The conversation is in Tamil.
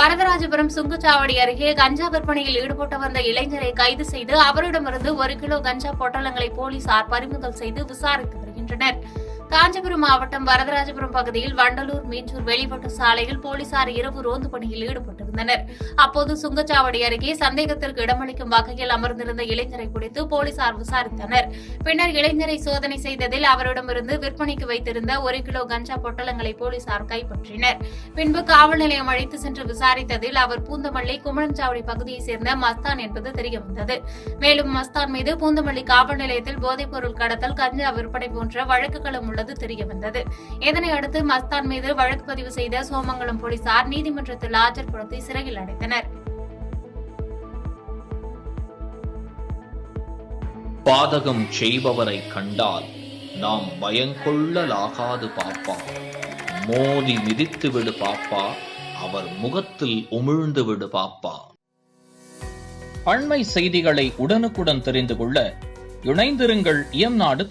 வரதராஜபுரம் சுங்கச்சாவடி அருகே கஞ்சா விற்பனையில் ஈடுபட்டு வந்த இளைஞரை கைது செய்து அவரிடமிருந்து 1 கிலோ கஞ்சா பொட்டலங்களை போலீசார் பறிமுதல் செய்து விசாரித்து வருகின்றனர். காஞ்சிபுரம் மாவட்டம் வரதராஜபுரம் பகுதியில் வண்டலூர் மீஞ்சூர் வெளிவட்ட சாலையில் போலீசார் இரவு ரோந்து பணியில் ஈடுபட்டிருந்தனர். அப்போது சுங்கச்சாவடி அருகே சந்தேகத்திற்கு இடமளிக்கும் வகையில் அமர்ந்திருந்த இளைஞரை பிடித்து போலீசார் விசாரித்தனர். பின்னர் இளைஞரை சோதனை செய்ததில் அவரிடமிருந்து விற்பனைக்கு வைத்திருந்த 1 கிலோ கஞ்சா பொட்டலங்களை போலீசார் கைப்பற்றினர். பின்பு காவல் நிலையம் அழைத்து சென்று விசாரித்ததில் அவர் பூந்தமல்லி குமரன்சாவடி பகுதியைச் சேர்ந்த மஸ்தான் என்பது தெரியவந்தது. மேலும் மஸ்தான் மீது பூந்தமல்லி காவல் நிலையத்தில் போதைப்பொருள் கடத்தல், கஞ்சா விற்பனை போன்ற வழக்குகளும் உள்ளது தெரியவந்தது. இதனையடுத்து மஸ்தான் மீது வழக்கு பதிவு செய்த சோமங்கலம் போலீசார் நீதிமன்றத்தில் ஆஜர்படுத்தி சிறையில் அடைத்தனர். பாதகம் செய்பவரை கண்டால் நாம் பயங்கொள்ளலாகாது பாப்பா, மோதி மிதித்து விடு பாப்பா, அவர் முகத்தில் உமிழ்ந்து விடு பாப்பா. அண்மை செய்திகளை உடனுக்குடன் தெரிந்து கொள்ள இணைந்திருங்கள் இயம்நாடு.